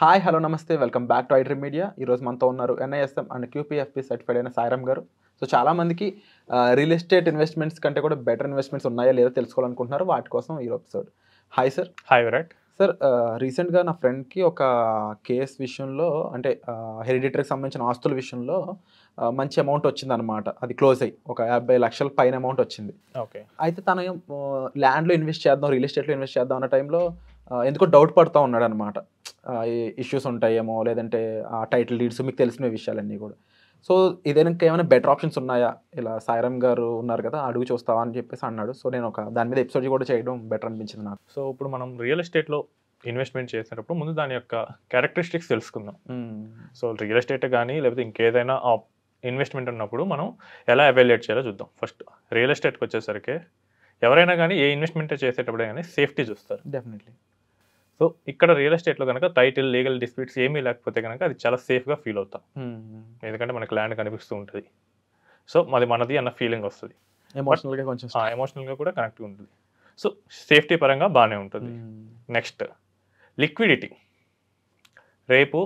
Hi hello నమస్తే welcome back to iDream media. ఈరోజు మనతో ఉన్నారు ఎన్ఐఎస్ఎం అండ్ క్యూపీఎఫ్పి సర్టిఫైడ్ అయిన సాయిరామ్ గారు. సో చాలామందికి రియల్ ఎస్టేట్ ఇన్వెస్ట్మెంట్స్ కంటే కూడా బెటర్ ఇన్వెస్ట్మెంట్స్ ఉన్నాయా లేదా తెలుసుకోవాలనుకుంటున్నారు. వాటి కోసం ఈ episode. Hi sir. Hi Virat. Sir, రీసెంట్గా నా ఫ్రెండ్కి ఒక కేస్ విషయంలో అంటే హెరిడిటరీకి సంబంధించిన ఆస్తుల విషయంలో మంచి అమౌంట్ వచ్చిందనమాట. అది క్లోజ్ అయ్యి ఒక 50 లక్షల పైన అమౌంట్ వచ్చింది. ఓకే. అయితే తను ల్యాండ్లో ఇన్వెస్ట్ చేద్దాం, రియల్ ఎస్టేట్లో ఇన్వెస్ట్ చేద్దాం అన్న టైంలో ఎందుకో డౌట్ పడుతూ ఉన్నాడు అనమాట. ఇష్యూస్ ఉంటాయేమో, లేదంటే టైటిల్ డీడ్స్ మీకు తెలిసిన విషయాలన్నీ కూడా. సో ఇదేనా ఏమైనా బెటర్ ఆప్షన్స్ ఉన్నాయా, ఇలా సాయిరామ్ గారు ఉన్నారు కదా అడుగు చూస్తావా అని చెప్పేసి అన్నాడు. సో నేను ఒక దాని మీద ఎపిసోడ్ కూడా చేయడం బెటర్ అనిపించింది నాకు. సో ఇప్పుడు మనం రియల్ ఎస్టేట్లో ఇన్వెస్ట్మెంట్ చేసేటప్పుడు ముందు దాని యొక్క క్యారెక్టరిస్టిక్స్ తెలుసుకుందాం. సో రియల్ ఎస్టేట్ కానీ లేకపోతే ఇంకేదైనా ఇన్వెస్ట్మెంట్ ఉన్నప్పుడు మనం ఎలా ఎవాల్యుయేట్ చేయాలో చూద్దాం. ఫస్ట్ రియల్ ఎస్టేట్కి వచ్చేసరికి ఎవరైనా కానీ ఏ ఇన్వెస్ట్మెంట్ చేసేటప్పుడే కానీ సేఫ్టీ చూస్తారు. డెఫినెట్లీ. సో ఇక్కడ రియల్ ఎస్టేట్లో కనుక టైటిల్ లీగల్ డిస్ప్యూట్స్ ఏమీ లేకపోతే కనుక అది చాలా సేఫ్గా ఫీల్ అవుతాం. ఎందుకంటే మనకు ల్యాండ్ కనిపిస్తూ ఉంటుంది. సో అది మనది అన్న ఫీలింగ్ వస్తుంది. ఎమోషనల్గా కొంచెం ఎమోషనల్గా కూడా కనెక్ట్ ఉంటుంది. సో సేఫ్టీ పరంగా బాగానే ఉంటుంది. Next liquidity. రేపు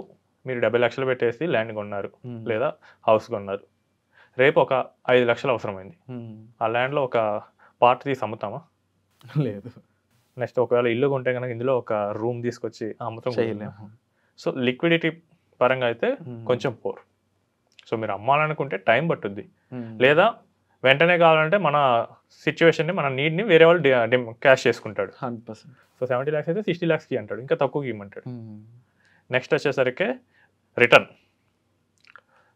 మీరు 70 లక్షలు పెట్టేసి ల్యాండ్ కొన్నారు లేదా హౌస్ కొన్నారు. రేపు ఒక 5 లక్షలు అవసరమైంది. ఆ ల్యాండ్లో ఒక పార్ట్ తీసి అమ్ముతామా? లేదు. నెక్స్ట్ ఒకవేళ ఇల్లు కొంటే కనుక ఇందులో ఒక రూమ్ తీసుకొచ్చి అమ్ముతాం. సో లిక్విడిటీ పరంగా అయితే కొంచెం పోర్. సో మీరు అమ్మాలనుకుంటే టైం పట్టుద్ది, లేదా వెంటనే కావాలంటే మన సిచ్యువేషన్ని మన నీడ్ని వేరే వాళ్ళు క్యాష్ చేసుకుంటాడు. 100%. సో 70 లాక్స్ అయితే 60 లాక్స్కి అంటాడు, ఇంకా తక్కువకి ఇవ్వమంటాడు. నెక్స్ట్ వచ్చేసరికి రిటర్న్.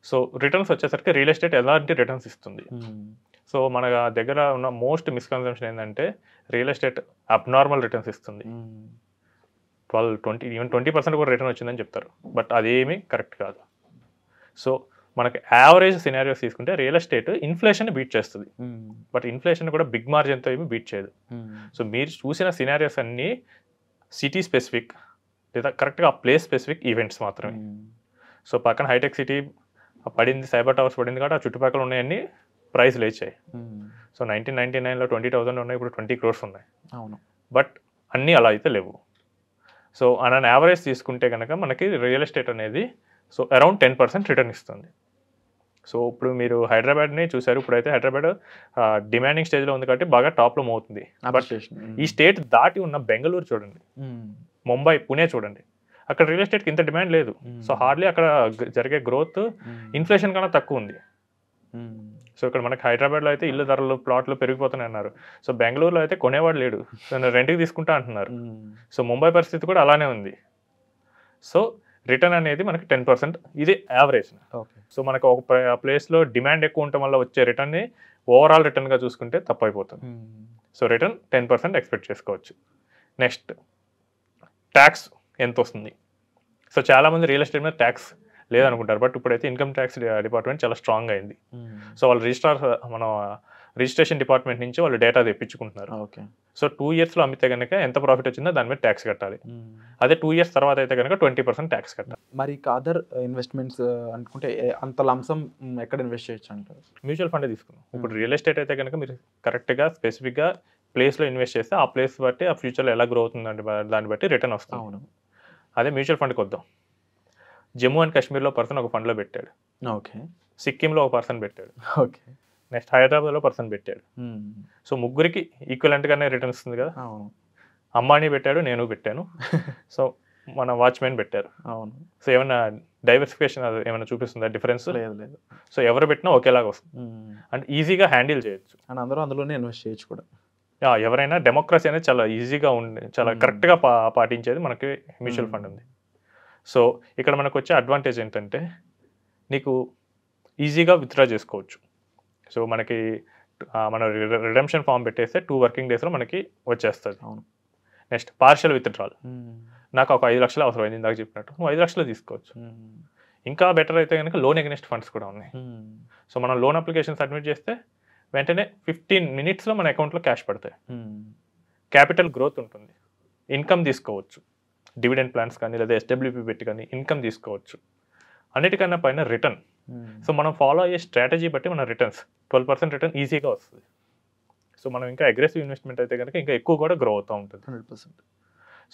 సో రిటర్న్స్ వచ్చేసరికి రియల్ ఎస్టేట్ ఎలాంటి రిటర్న్స్ ఇస్తుంది? సో మన దగ్గర ఉన్న మోస్ట్ మిస్కన్సెప్షన్ ఏంటంటే రియల్ ఎస్టేట్ అబ్నార్మల్ రిటర్న్స్ ఇస్తుంది. 12-20 ఈవెన్ 20% కూడా రిటర్న్ వచ్చిందని చెప్తారు. బట్ అదేమీ కరెక్ట్ కాదు. సో మనకి యావరేజ్ సినారియోస్ తీసుకుంటే రియల్ ఎస్టేట్ ఇన్ఫ్లేషన్ బీట్ చేస్తుంది. బట్ ఇన్ఫ్లేషన్ కూడా బిగ్ మార్జిన్తో ఏమి బీట్ చేయదు. సో మీరు చూసిన సినారియోస్ అన్నీ సిటీ స్పెసిఫిక్ లేదా కరెక్ట్గా ఆ ప్లేస్ స్పెసిఫిక్ ఈవెంట్స్ మాత్రమే. సో పక్కన హైటెక్ సిటీ పడింది, సైబర్ టవర్స్ పడింది కాబట్టి ఆ చుట్టుపక్కల ఉన్నాయన్నీ ప్రైస్ లేచాయి. సో 1999లో 20,000 ఉన్నాయి, ఇప్పుడు 20 crores ఉన్నాయి. అవును. బట్ అన్నీ అలా అయితే లేవు. సో అన్ యావరేజ్ తీసుకుంటే కనుక మనకి రియల్ ఎస్టేట్ అనేది సో అరౌండ్ 10% రిటర్న్ ఇస్తుంది. సో ఇప్పుడు మీరు హైదరాబాద్ని చూసారు. ఇప్పుడైతే హైదరాబాద్ డిమాండింగ్ స్టేజ్లో ఉంది కాబట్టి బాగా టాప్లో అవుతుంది. బట్ ఈ స్టేట్ దాటి ఉన్న బెంగళూరు చూడండి, ముంబై, పుణే చూడండి, అక్కడ రియల్ ఎస్టేట్కి ఇంత డిమాండ్ లేదు. సో హార్డ్లీ అక్కడ జరిగే గ్రోత్ ఇన్ఫ్లేషన్ కన్నా తక్కువ ఉంది. సో ఇక్కడ మనకి హైదరాబాద్లో అయితే ఇల్లు ధరలు, ప్లాట్లు పెరిగిపోతున్నాయి అన్నారు. సో బెంగళూరులో అయితే కొనేవాడు లేడు, రెంట్కి తీసుకుంటా అంటున్నారు. సో ముంబై పరిస్థితి కూడా అలానే ఉంది. సో రిటర్న్ అనేది మనకి 10%, ఇది యావరేజ్. సో మనకు ఒక ప్లేస్లో డిమాండ్ ఎక్కువ ఉండటం వల్ల వచ్చే రిటర్న్ని ఓవరాల్ రిటర్న్గా చూసుకుంటే తప్పైపోతుంది. సో రిటర్న్ 10% ఎక్స్పెక్ట్ చేసుకోవచ్చు. నెక్స్ట్ ట్యాక్స్ ఎంత వస్తుంది? సో చాలామంది రియల్ ఎస్టేట్ మీద ట్యాక్స్ లేదనుకుంటారు. బట్ ఇప్పుడైతే ఇన్కమ్ ట్యాక్స్ డిపార్ట్మెంట్ చాలా స్ట్రాంగ్ అయింది. సో వాళ్ళు రిజిస్ట్రేషన్ డిపార్ట్మెంట్ నుంచి వాళ్ళు డేటా తెప్పించుకుంటున్నారు. సో 2 yearsలో అమ్మితే కనుక ఎంత ప్రాఫిట్ వచ్చిందో దాని మీద ట్యాక్స్ కట్టాలి. అదే 2 years తర్వాత అయితే కనుక 20% ట్యాక్స్ కట్టాలి. మరి అదర్ ఇన్వెస్ట్మెంట్స్ అనుకుంటే అంత లంసం ఎక్కడ ఇన్వెస్ట్ చేయొచ్చు అంటారు? మ్యూచువల్ ఫండ్ తీసుకున్నాం. ఇప్పుడు రియల్ ఎస్టేట్ అయితే కనుక మీరు కరెక్ట్గా స్పెసిఫిక్గా ప్లేస్లో ఇన్వెస్ట్ చేస్తే ఆ ప్లేస్ బట్టి ఆ ఫ్యూచర్లో ఎలా గ్రో అవుతుందంటే దాన్ని బట్టి రిటర్న్ వస్తుంది. అవును. అదే మ్యూచువల్ ఫండ్కి వద్దాం. జమ్మూ అండ్ కాశ్మీర్లో పర్సన్ ఒక ఫండ్లో పెట్టాడు. ఓకే. సిక్కింలో ఒక పర్సన్ పెట్టాడు. ఓకే. నెక్స్ట్ హైదరాబాద్లో పర్సన్ పెట్టాడు. సో ముగ్గురికి ఈక్వలెంట్గానే రిటర్న్ వస్తుంది కదా. అవును. అంబానీ పెట్టాడు, నేను పెట్టాను. సో మన వాచ్మెన్ పెట్టారు. అవును. సో ఏమైనా డైవర్సిఫికేషన్ ఏమైనా చూపిస్తుందా డిఫరెన్స్? లేదు. సో ఎవరు పెట్టినా ఒకేలాగా వస్తుంది అండ్ ఈజీగా హ్యాండిల్ చేయొచ్చు. అండ్ అందరూ అందులోనే ఇన్వెస్ట్ చేయొచ్చు కూడా. ఎవరైనా డెమోక్రసీ అనేది చాలా ఈజీగా ఉండి చాలా కరెక్ట్గా పాటించేది మనకి మ్యూచువల్ ఫండ్ ఉంది. సో ఇక్కడ మనకు వచ్చే అడ్వాంటేజ్ ఏంటంటే నీకు ఈజీగా విత్డ్రా చేసుకోవచ్చు. సో మనకి మన రిడెంప్షన్ ఫామ్ పెట్టేస్తే 2 working daysలో మనకి వచ్చేస్తుంది. అవును. Next partial withdrawal. నాకు ఒక 5 లక్షలు అవసరమైంది, ఇందాక చెప్పినట్టు నువ్వు 5 లక్షలు తీసుకోవచ్చు. ఇంకా బెటర్ అయితే కనుక లోన్ ఎగనెస్ట్ ఫండ్స్ కూడా ఉన్నాయి. సో మనం లోన్ అప్లికేషన్ సబ్మిట్ చేస్తే వెంటనే 15 minutesలో మన అకౌంట్లో క్యాష్ పడతాయి. క్యాపిటల్ గ్రోత్ ఉంటుంది, ఇన్కమ్ తీసుకోవచ్చు, డివిడెండ్ ప్లాన్స్ కానీ లేదా ఎస్డబ్ల్యూపీ పెట్టి కానీ ఇన్కమ్ తీసుకోవచ్చు. అన్నిటికన్నా పైన రిటర్న్. సో మనం ఫాలో అయ్యే స్ట్రాటజీ బట్టి మన రిటర్న్స్ 12% రిటర్న్ ఈజీగా వస్తుంది. సో మనం ఇంకా అగ్రెసివ్ ఇన్వెస్ట్మెంట్ అయితే కనుక ఇంకా ఎక్కువ కూడా గ్రో అవుతూ ఉంటుంది. 100%.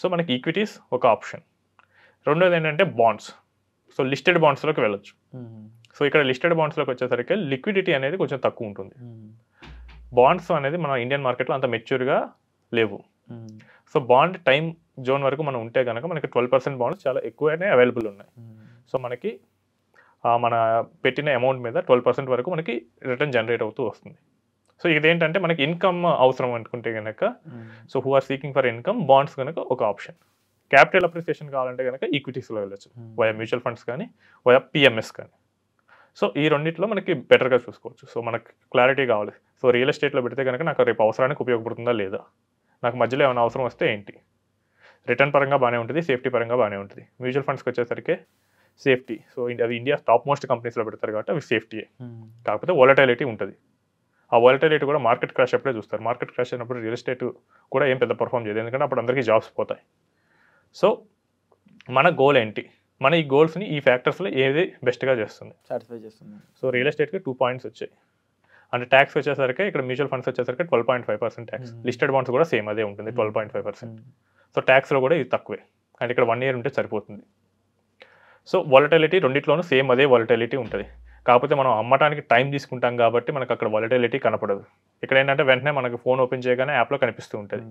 సో మనకి ఈక్విటీస్ ఒక ఆప్షన్, రెండోది ఏంటంటే బాండ్స్. సో లిస్టెడ్ బాండ్స్లోకి వెళ్ళొచ్చు. సో ఇక్కడ లిస్టెడ్ బాండ్స్లోకి వచ్చేసరికి లిక్విడిటీ అనేది కొంచెం తక్కువ ఉంటుంది. బాండ్స్ అనేది మన ఇండియన్ మార్కెట్లో అంత మెచ్యూర్గా లేవు. సో బాండ్ టైం జోన్ వరకు మనం ఉంటే కనుక మనకి 12% బాండ్స్ చాలా ఎక్కువనే అవైలబుల్ ఉన్నాయి. సో మనకి మన పెట్టిన అమౌంట్ మీద 12% వరకు మనకి రిటర్న్ జనరేట్ అవుతూ వస్తుంది. సో ఇదేంటంటే మనకి ఇన్కమ్ అవసరం అనుకుంటే కనుక so who are seeking for income bonds కనుక ఒక ఆప్షన్. క్యాపిటల్ అప్రిసియేషన్ కావాలంటే కనుక ఈక్విటీస్లో వెళ్ళచ్చు, వయా మ్యూచువల్ ఫండ్స్ కానీ వయా పిఎంఎస్ కానీ. సో ఈ రెండిట్లో మనకి బెటర్గా చూసుకోవచ్చు. సో మనకి క్లారిటీ కావాలి. సో రియల్ ఎస్టేట్లో పెడితే కనుక నాకు రేపు అవసరానికి ఉపయోగపడుతుందా లేదా, నాకు మధ్యలో ఏమైనా అవసరం వస్తే ఏంటి, రిటర్న్ పరంగా బాగానే ఉంటుంది, సేఫ్టీ పరంగా బాగానే ఉంటుంది. మ్యూచువల్ ఫండ్స్కి వచ్చేసరికి సేఫ్టీ, సో అది ఇండియా టాప్ మోస్ట్ కంపెనీస్లో పెడతారు కాబట్టి అవి సేఫ్టీయే, కాకపోతే వాలటైలిటీ ఉంటుంది. ఆ వాలటైలిటీ కూడా మార్కెట్ క్రాష్ అప్పుడే చూస్తారు. మార్కెట్ క్రాష్ అయినప్పుడు రియల్ ఎస్టేట్ కూడా ఏం పెద్ద పర్ఫామ్ చేయదు, ఎందుకంటే అప్పుడు అందరికీ జాబ్స్ పోతాయి. సో మన గోల్ ఏంటి, మన ఈ గోల్స్ని ఈ ఫ్యాక్టర్స్లో ఏది బెస్ట్గా చేస్తుంది, సాటిస్ఫై చేస్తుంది. సో రియల్ ఎస్టేట్కి 2 పాయింట్స్ వచ్చాయి. అంటే ట్యాక్స్ వచ్చేసరికి ఇక్కడ మ్యూచువల్ ఫండ్స్ వచ్చేసరికి 12.5% ట్యాక్స్, లిస్టెడ్ బాండ్స్ కూడా సేమ్ అదే ఉంటుంది 12.5%. సో ట్యాక్స్లో కూడా ఇది తక్కువే, అండ్ ఇక్కడ 1 year ఉంటే సరిపోతుంది. సో వాలటైలిటీ రెండిట్లోనూ సేమ్ అదే వాలటైలిటీ ఉంటుంది, కాకపోతే మనం అమ్మటానికి టైం తీసుకుంటాం కాబట్టి మనకు అక్కడ వాలటైలిటీ కనపడదు. ఇక్కడ ఏంటంటే వెంటనే మనకు ఫోన్ ఓపెన్ చేయగానే యాప్లో కనిపిస్తూ ఉంటుంది.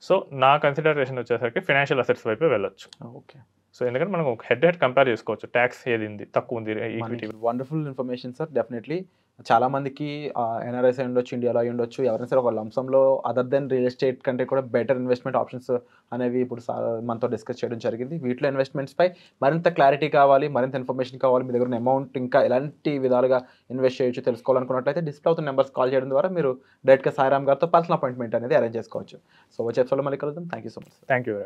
సో నా కన్సిడరేషన్ వచ్చేసరికి ఫైనాన్షియల్ అసెట్స్ వైపే వెళ్ళొచ్చు. ఓకే. సో ఎందుకంటే మనం హెడ్ కంపేర్ చేసుకోవచ్చు, ట్యాక్స్ ఏది ఉంది తక్కువ ఉంది, equity. Wonderful information sir. Definitely చాలా మందికి ఎన్ఆర్ఐస్ అయి ఉండొచ్చు, ఇండియాలో అయి ఉండొచ్చు, ఎవరైనా సరే ఒక లంసంలో అదర్ దెన్ రియల్ ఎస్టేట్ కంటే కూడా బెటర్ ఇన్వెస్ట్మెంట్ ఆప్షన్స్ అనేవి ఇప్పుడు మనతో డిస్కస్ చేయడం జరిగింది. వీటిలో ఇన్వెస్ట్మెంట్స్పై మరింత క్లారిటీ కావాలి, మరింత ఇన్ఫర్మేషన్ కావాలి, మీ దగ్గర ఉన్న అమౌంట్ ఇంకా ఎలాంటి విధాలుగా ఇన్వెస్ట్ చేయొచ్చు తెలుసుకోవాలనుకున్నట్లయితే డిస్ప్లే అవుతున్న నెంబర్స్ కాల్ చేయడం ద్వారా మీరు డైరెక్ట్గా సాయిరామ్ గారితో పర్సనల్ అపాయింట్మెంట్ అనేది అరేంజ్ చేసుకోవచ్చు. సో వచ్చే ఎపిసోడ్లో మళ్ళీ కలుద్దాం. Thank you so much. Thank you.